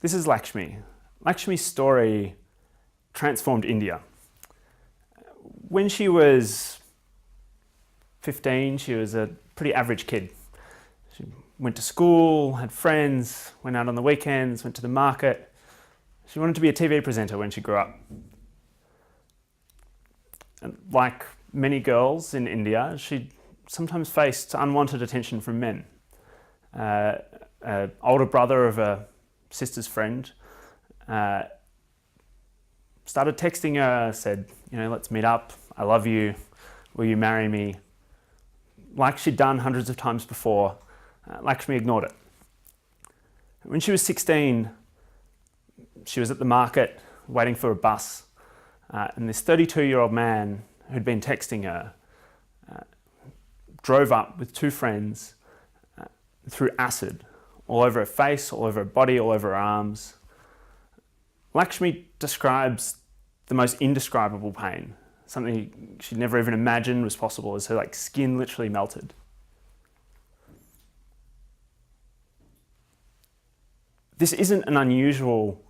This is Lakshmi. Lakshmi's story transformed India. When she was 15, she was a pretty average kid. She went to school, had friends, went out on the weekends, went to the market. She wanted to be a TV presenter when she grew up. And like many girls in India, she sometimes faced unwanted attention from men. An older brother of a sister's friend started texting her, said, let's meet up, I love you, will you marry me? Like she'd done hundreds of times before, Lakshmi ignored it. When she was 16, she was at the market waiting for a bus, and this 32-year-old man who'd been texting her drove up with two friends, threw acid all over her face, all over her body, all over her arms. Lakshmi describes the most indescribable pain, something she'd never even imagined was possible, as her skin literally melted. This isn't an unusual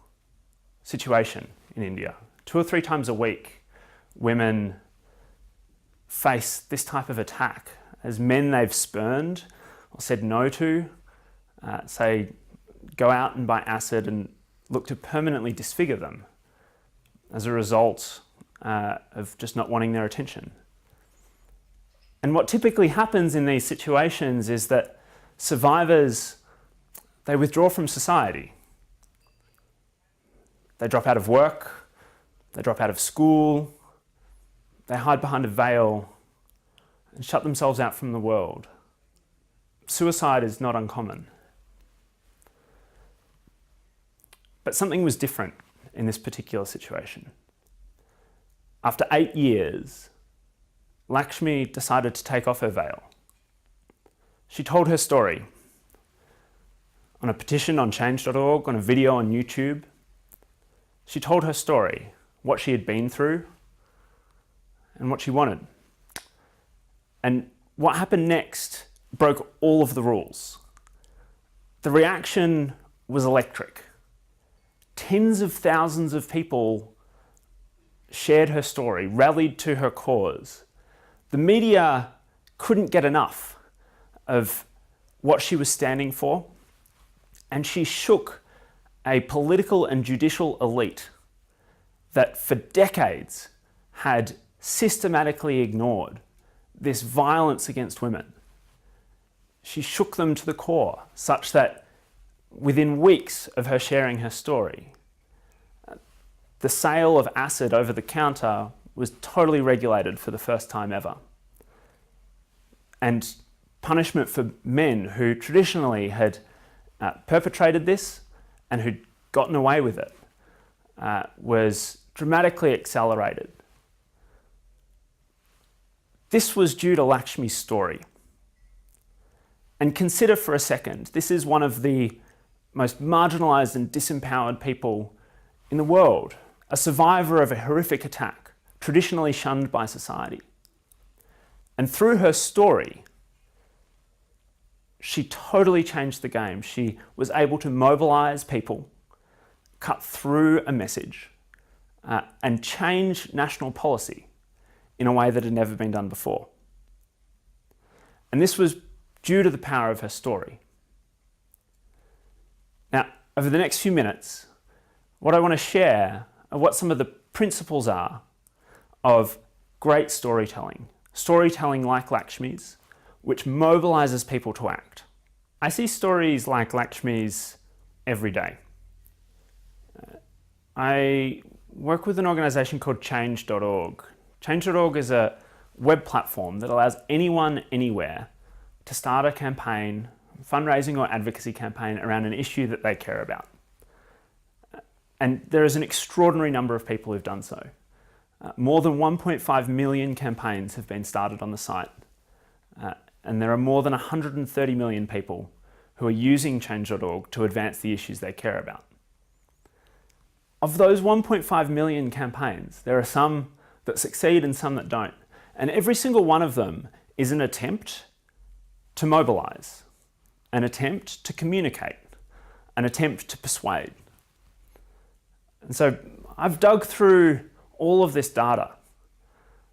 situation in India. 2 or 3 times a week, women face this type of attack as men they've spurned or said no to, go out and buy acid and look to permanently disfigure them as a result of just not wanting their attention. And what typically happens in these situations is that survivors, they withdraw from society. They drop out of work, they drop out of school, they hide behind a veil and shut themselves out from the world. Suicide is not uncommon. But something was different in this particular situation. After 8 years, Lakshmi decided to take off her veil. She told her story on a petition on change.org, on a video on YouTube. She told her story, what she had been through, and what she wanted. And what happened next broke all of the rules. The reaction was electric. Tens of thousands of people shared her story, rallied to her cause. The media couldn't get enough of what she was standing for, and she shook a political and judicial elite that for decades had systematically ignored this violence against women. She shook them to the core, such that within weeks of her sharing her story, the sale of acid over the counter was totally regulated for the first time ever. And punishment for men who traditionally had perpetrated this and who'd gotten away with it was dramatically accelerated. This was due to Lakshmi's story. And consider for a second, this is one of the most marginalized and disempowered people in the world, a survivor of a horrific attack, traditionally shunned by society. And through her story, she totally changed the game. She was able to mobilize people, cut through a message, and change national policy in a way that had never been done before. And this was due to the power of her story. Now, over the next few minutes, what I want to share are what some of the principles are of great storytelling. Storytelling like Lakshmi's, which mobilizes people to act. I see stories like Lakshmi's every day. I work with an organization called change.org. Change.org is a web platform that allows anyone, anywhere, to start a campaign, fundraising or advocacy campaign around an issue that they care about. And there is an extraordinary number of people who've done so. More than 1.5 million campaigns have been started on the site. And there are more than 130 million people who are using change.org to advance the issues they care about. Of those 1.5 million campaigns, there are some that succeed and some that don't. And every single one of them is an attempt to mobilize, an attempt to communicate, an attempt to persuade. And so I've dug through all of this data,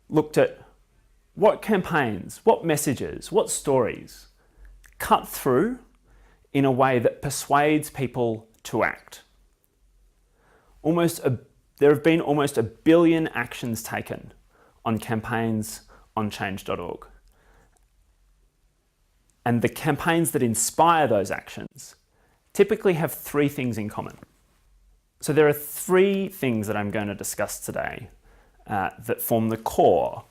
looked at what campaigns, what messages, what stories cut through in a way that persuades people to act. There have been almost 1 billion actions taken on campaigns on change.org. And the campaigns that inspire those actions typically have 3 things in common. So there are 3 things that I'm going to discuss today that form the core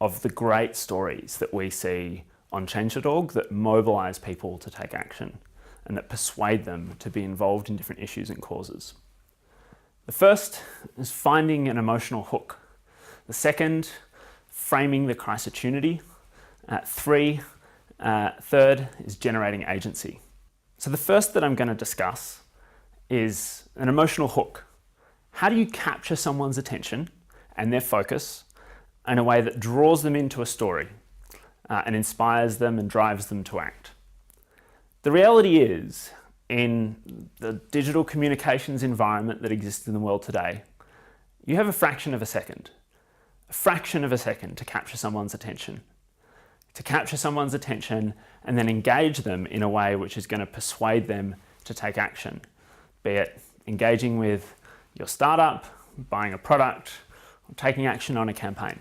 of the great stories that we see on change.org that mobilize people to take action and that persuade them to be involved in different issues and causes. The first is finding an emotional hook. The second, framing the crisopportunity. Third is generating agency. So the first that I'm going to discuss is an emotional hook. How do you capture someone's attention and their focus in a way that draws them into a story and inspires them and drives them to act? The reality is, in the digital communications environment that exists in the world today, you have a fraction of a second to capture someone's attention. To capture someone's attention and then engage them in a way which is going to persuade them to take action, be it engaging with your startup, buying a product, or taking action on a campaign.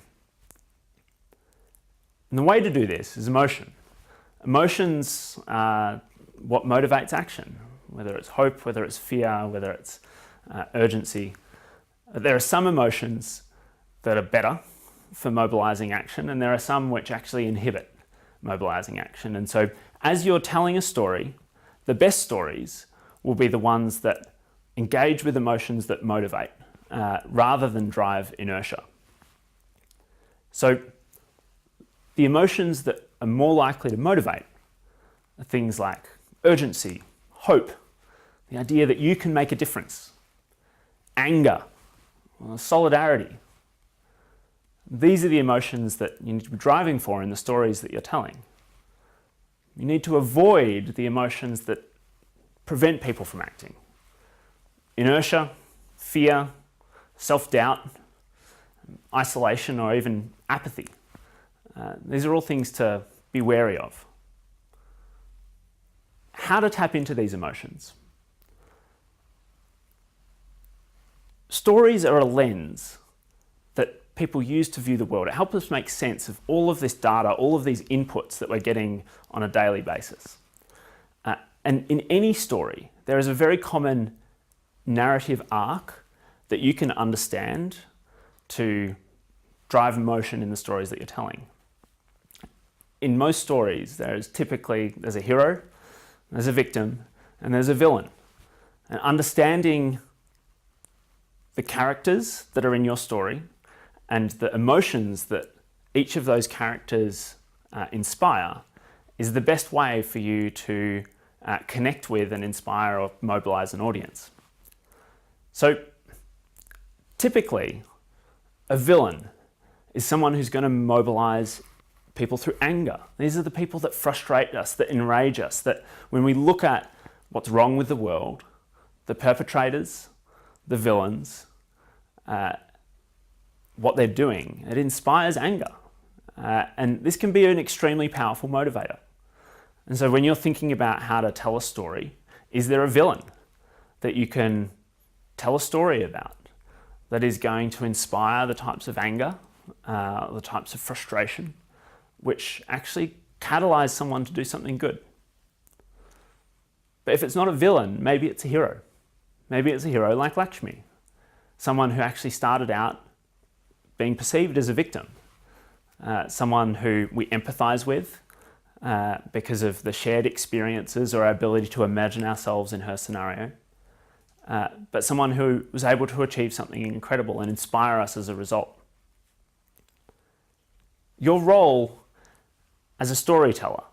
And the way to do this is emotion. Emotions are what motivates action, whether it's hope, whether it's fear, whether it's urgency. There are some emotions that are better for mobilizing action, and there are some which actually inhibit mobilizing action. And so as you're telling a story, the best stories will be the ones that engage with emotions that motivate rather than drive inertia. So the emotions that are more likely to motivate are things like urgency, hope, the idea that you can make a difference, anger, solidarity. These are the emotions that you need to be driving for in the stories that you're telling. You need to avoid the emotions that prevent people from acting. Inertia, fear, self-doubt, isolation, or even apathy. These are all things to be wary of. How to tap into these emotions? Stories are a lens that people use to view the world. It helps us make sense of all of this data, all of these inputs that we're getting on a daily basis. And in any story, there is a very common narrative arc that you can understand to drive emotion in the stories that you're telling. In most stories, there's a hero, there's a victim, and there's a villain. And understanding the characters that are in your story and the emotions that each of those characters inspire is the best way for you to connect with and inspire or mobilize an audience. So typically, a villain is someone who's going to mobilize people through anger. These are the people that frustrate us, that enrage us, that when we look at what's wrong with the world, the perpetrators, the villains, what they're doing, it inspires anger. And this can be an extremely powerful motivator. And so when you're thinking about how to tell a story, is there a villain that you can tell a story about that is going to inspire the types of anger, the types of frustration, which actually catalyze someone to do something good? But if it's not a villain, maybe it's a hero. Maybe it's a hero like Lakshmi, someone who actually started out being perceived as a victim, someone who we empathize with because of the shared experiences or our ability to imagine ourselves in her scenario, but someone who was able to achieve something incredible and inspire us as a result. Your role as a storyteller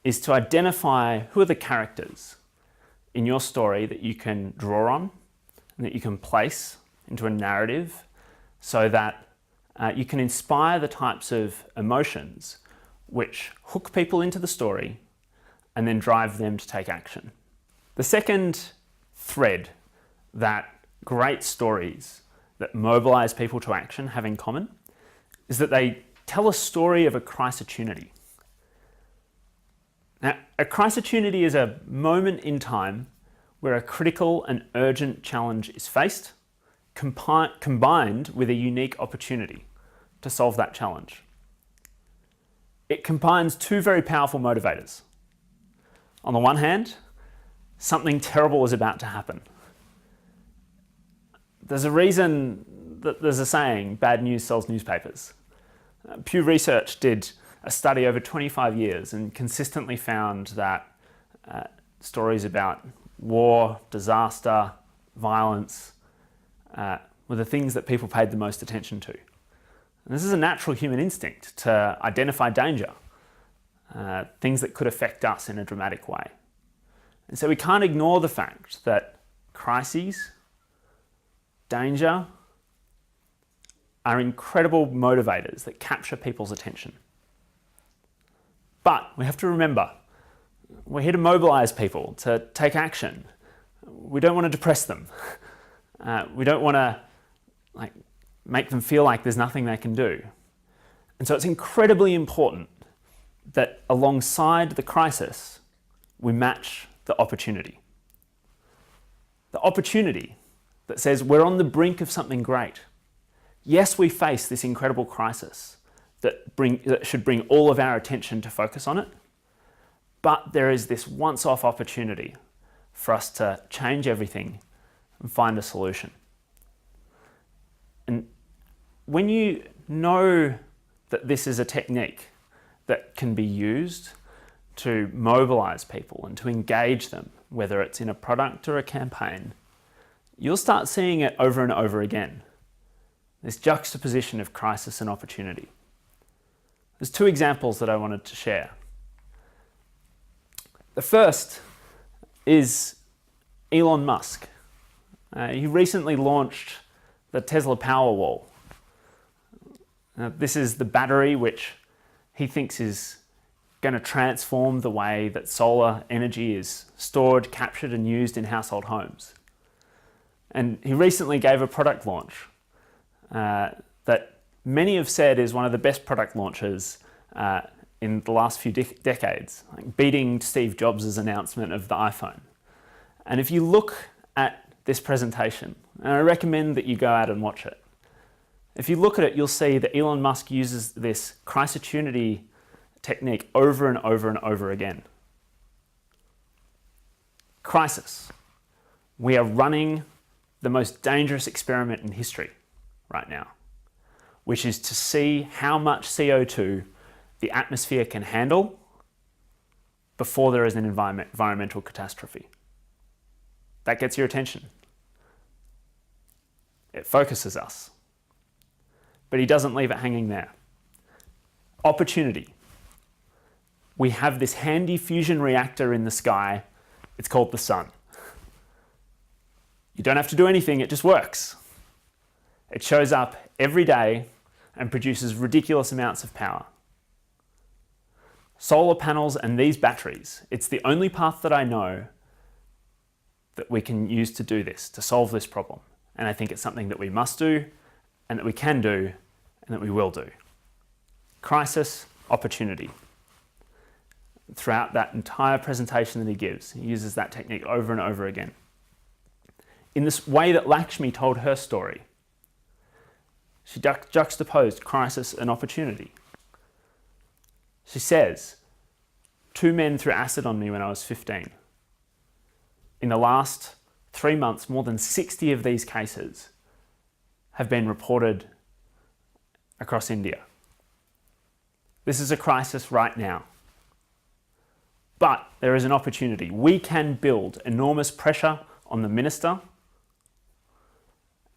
is to identify who are the characters in your story that you can draw on and that you can place into a narrative so that you can inspire the types of emotions which hook people into the story and then drive them to take action. The second thread that great stories that mobilize people to action have in common is that they tell a story of a crisis-opportunity. Now, a crisis-opportunity is a moment in time where a critical and urgent challenge is faced, combined with a unique opportunity to solve that challenge. It combines two very powerful motivators. On the one hand, something terrible is about to happen. There's a reason that there's a saying, bad news sells newspapers. Pew Research did a study over 25 years and consistently found that stories about war, disaster, violence were the things that people paid the most attention to. And this is a natural human instinct to identify danger, things that could affect us in a dramatic way. And so we can't ignore the fact that crises, danger, are incredible motivators that capture people's attention. But we have to remember, we're here to mobilize people to take action. We don't want to depress them. We don't want to make them feel like there's nothing they can do. And so it's incredibly important that alongside the crisis, we match the opportunity. The opportunity that says we're on the brink of something great. Yes, we face this incredible crisis that should bring all of our attention to focus on it, but there is this once-off opportunity for us to change everything and find a solution. And when you know that this is a technique that can be used to mobilize people and to engage them, whether it's in a product or a campaign, you'll start seeing it over and over again. This juxtaposition of crisis and opportunity. There's two examples that I wanted to share. The first is Elon Musk. He recently launched the Tesla Powerwall. This is the battery which he thinks is going to transform the way that solar energy is stored, captured, and used in household homes. And he recently gave a product launch that many have said is one of the best product launches in the last few decades, beating Steve Jobs' announcement of the iPhone. And if you look at this presentation, and I recommend that you go out and watch it, if you look at it, you'll see that Elon Musk uses this crisis-opportunity technique over and over and over again. Crisis. We are running the most dangerous experiment in history right now, which is to see how much CO2 the atmosphere can handle before there is an environmental catastrophe. That gets your attention. It focuses us. But he doesn't leave it hanging there. Opportunity. We have this handy fusion reactor in the sky. It's called the sun. You don't have to do anything, it just works. It shows up every day and produces ridiculous amounts of power. Solar panels and these batteries, it's the only path that I know that we can use to do this, to solve this problem. And I think it's something that we must do, and that we can do, and that we will do. Crisis, opportunity. Throughout that entire presentation that he gives, he uses that technique over and over again. In this way that Lakshmi told her story, she juxtaposed crisis and opportunity. She says, 2 men threw acid on me when I was 15. In the last 3 months, more than 60 of these cases have been reported across India. This is a crisis right now. But there is an opportunity. We can build enormous pressure on the minister,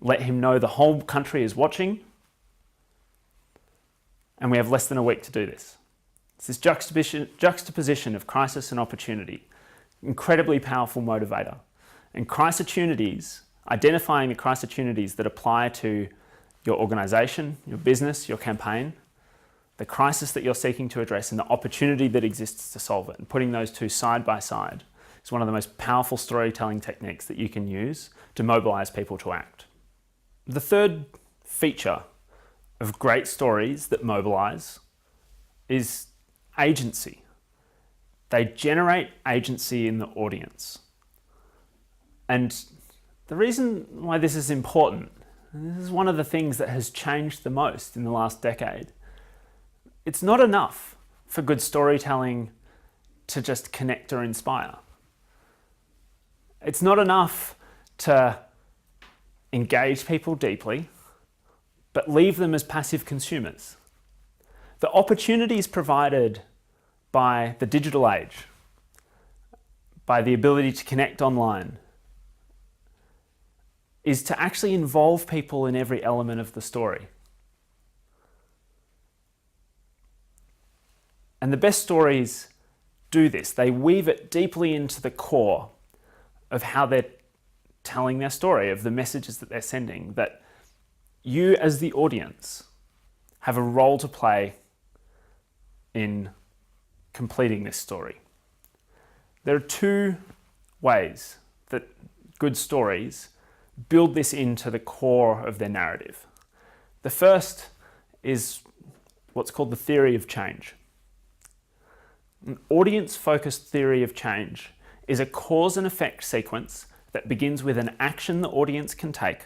let him know the whole country is watching, and we have less than a week to do this. It's this juxtaposition of crisis and opportunity, incredibly powerful motivator. And crisis-opportunities, identifying the crisis-opportunities that apply to your organization, your business, your campaign, the crisis that you're seeking to address and the opportunity that exists to solve it, and putting those two side by side is one of the most powerful storytelling techniques that you can use to mobilize people to act. The third feature of great stories that mobilize is agency. They generate agency in the audience. And the reason why this is important, and this is one of the things that has changed the most in the last decade, it's not enough for good storytelling to just connect or inspire. It's not enough to engage people deeply, but leave them as passive consumers. The opportunities provided by the digital age, by the ability to connect online, is to actually involve people in every element of the story. And the best stories do this. They weave it deeply into the core of how they're telling their story, of the messages that they're sending, that you as the audience have a role to play in completing this story. There are two ways that good stories build this into the core of their narrative. The first is what's called the theory of change. An audience-focused theory of change is a cause and effect sequence that begins with an action the audience can take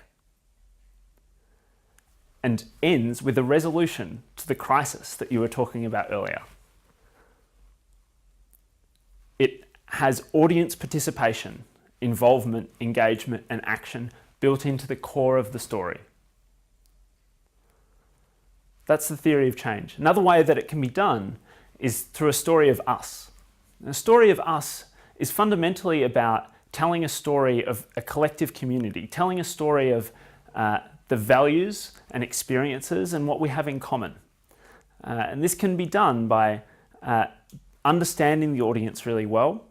and ends with a resolution to the crisis that you were talking about earlier. It has audience participation, involvement, engagement, and action built into the core of the story. That's the theory of change. Another way that it can be done is through a story of us. And a story of us is fundamentally about telling a story of a collective community, telling a story of the values and experiences and what we have in common. And this can be done by understanding the audience really well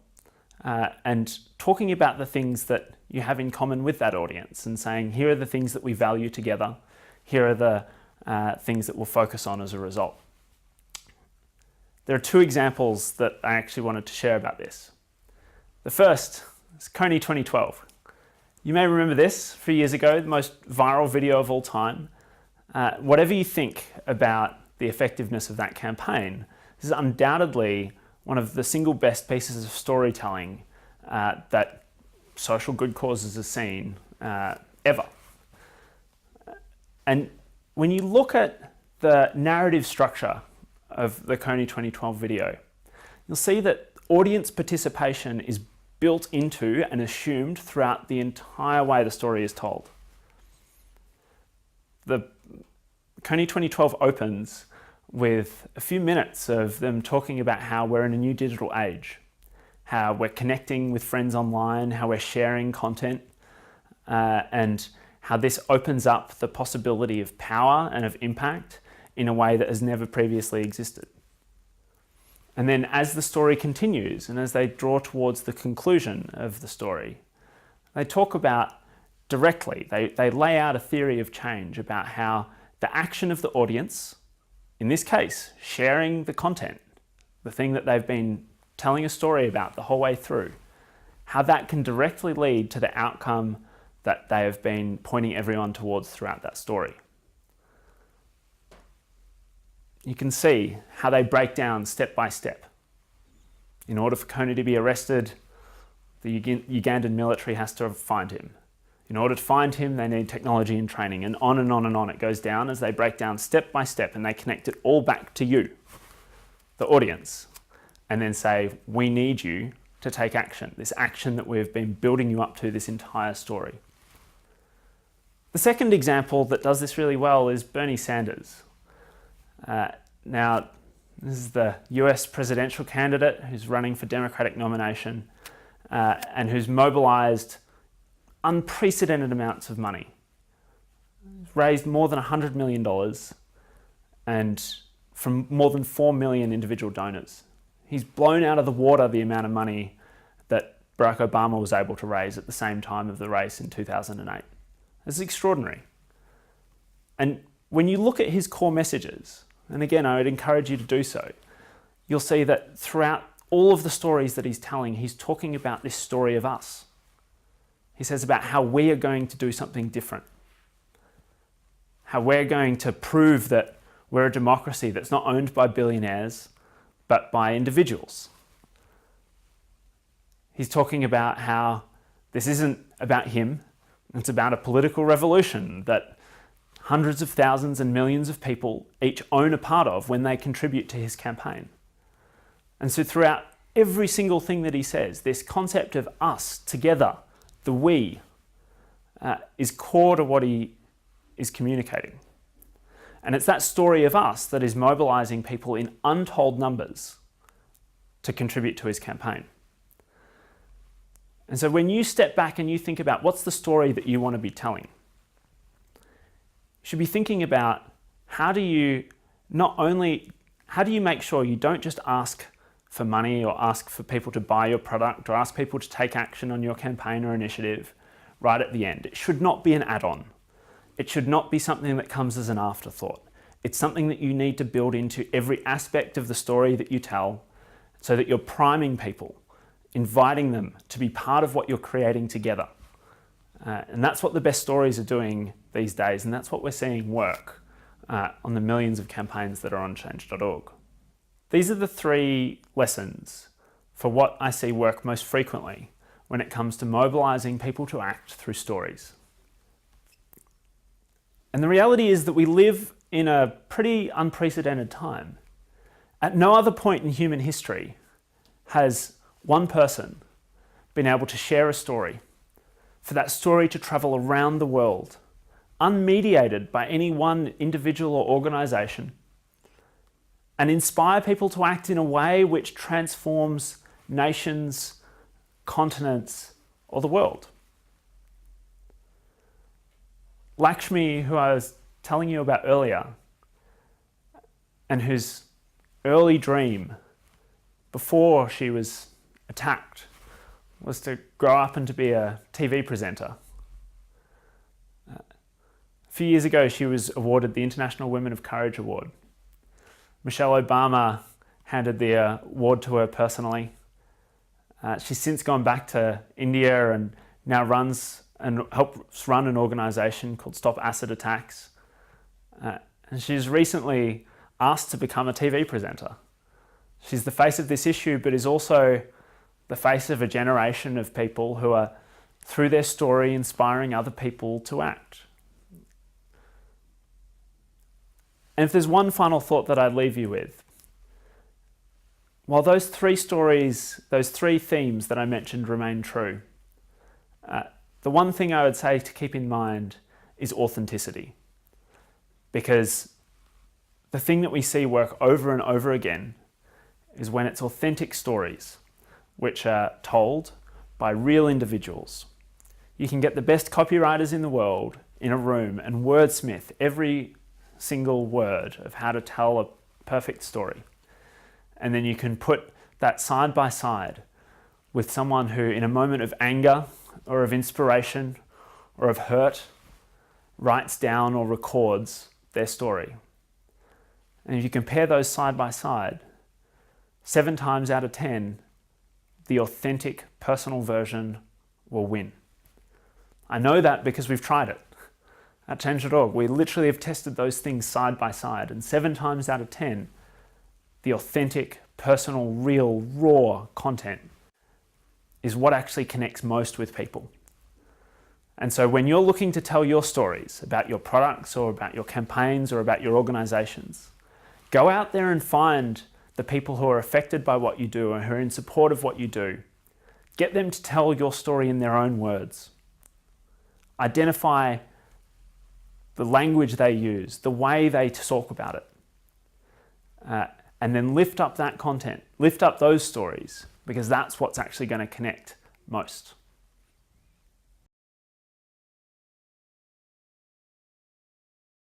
and talking about the things that you have in common with that audience and saying, here are the things that we value together, here are the things that we'll focus on as a result. There are two examples that I actually wanted to share about this. The first is Coney 2012. You may remember this a few years ago, the most viral video of all time. Whatever you think about the effectiveness of that campaign, this is undoubtedly one of the single best pieces of storytelling that social good causes has seen ever. And when you look at the narrative structure of the Coney 2012 video, you'll see that audience participation is built into and assumed throughout the entire way the story is told. The Coney 2012 opens with a few minutes of them talking about how we're in a new digital age, how we're connecting with friends online, how we're sharing content, and how this opens up the possibility of power and of impact in a way that has never previously existed. And then as the story continues and as they draw towards the conclusion of the story, they talk about directly, they lay out a theory of change about how the action of the audience, in this case, sharing the content, the thing that they've been telling a story about the whole way through, how that can directly lead to the outcome that they have been pointing everyone towards throughout that story. You can see how they break down step by step. In order for Coney to be arrested, the Ugandan military has to find him. In order to find him, they need technology and training, and on and on and on it goes down as they break down step by step, and they connect it all back to you, the audience, and then say, we need you to take action, this action that we've been building you up to this entire story. The second example that does this really well is Bernie Sanders. Now, this is the US presidential candidate who's running for Democratic nomination and who's mobilized unprecedented amounts of money. He's raised more than $100 million and from more than 4 million individual donors. He's blown out of the water the amount of money that Barack Obama was able to raise at the same time of the race in 2008. This is extraordinary. And when you look at his core messages, and again, I would encourage you to do so, you'll see that throughout all of the stories that he's telling, he's talking about this story of us. He says about how we are going to do something different, how we're going to prove that we're a democracy that's not owned by billionaires, but by individuals. He's talking about how this isn't about him, it's about a political revolution that hundreds of thousands and millions of people each own a part of when they contribute to his campaign. And so throughout every single thing that he says, this concept of us together, the we, is core to what he is communicating. And it's that story of us that is mobilizing people in untold numbers to contribute to his campaign. And so when you step back and you think about what's the story that you want to be telling, you should be thinking about how do you make sure you don't just ask for money or ask for people to buy your product or ask people to take action on your campaign or initiative right at the end. It should not be an add-on. It should not be something that comes as an afterthought. It's something that you need to build into every aspect of the story that you tell so that you're priming people, inviting them to be part of what you're creating together. And that's what the best stories are doing these days, and that's what we're seeing work on the millions of campaigns that are on change.org. These are the three lessons for what I see work most frequently when it comes to mobilizing people to act through stories. And the reality is that we live in a pretty unprecedented time. At no other point in human history has one person been able to share a story, for that story to travel around the world, unmediated by any one individual or organization, and inspire people to act in a way which transforms nations, continents, or the world. Lakshmi, who I was telling you about earlier, and whose early dream before she was attacked was to grow up and to be a TV presenter. A few years ago, she was awarded the International Women of Courage Award. Michelle Obama handed the award to her personally. She's since gone back to India and now runs and helps run an organization called Stop Acid Attacks. And she's recently asked to become a TV presenter. She's the face of this issue, but is also the face of a generation of people who are, through their story, inspiring other people to act. And if there's one final thought that I'd leave you with, while those three stories, those three themes that I mentioned remain true, the one thing I would say to keep in mind is authenticity. Because the thing that we see work over and over again is when it's authentic stories which are told by real individuals. You can get the best copywriters in the world in a room and wordsmith every single word of how to tell a perfect story. And then you can put that side by side with someone who, in a moment of anger or of inspiration or of hurt, writes down or records their story. And if you compare those side by side, 7 times out of 10, the authentic personal version will win. I know that because we've tried it. At Change.org, we literally have tested those things side by side, and 7 times out of 10, the authentic, personal, real, raw content is what actually connects most with people. And so when you're looking to tell your stories about your products or about your campaigns or about your organizations, go out there and find the people who are affected by what you do and who are in support of what you do. Get them to tell your story in their own words. Identify the language they use, the way they talk about it. And then lift up that content, lift up those stories, because that's what's actually going to connect most.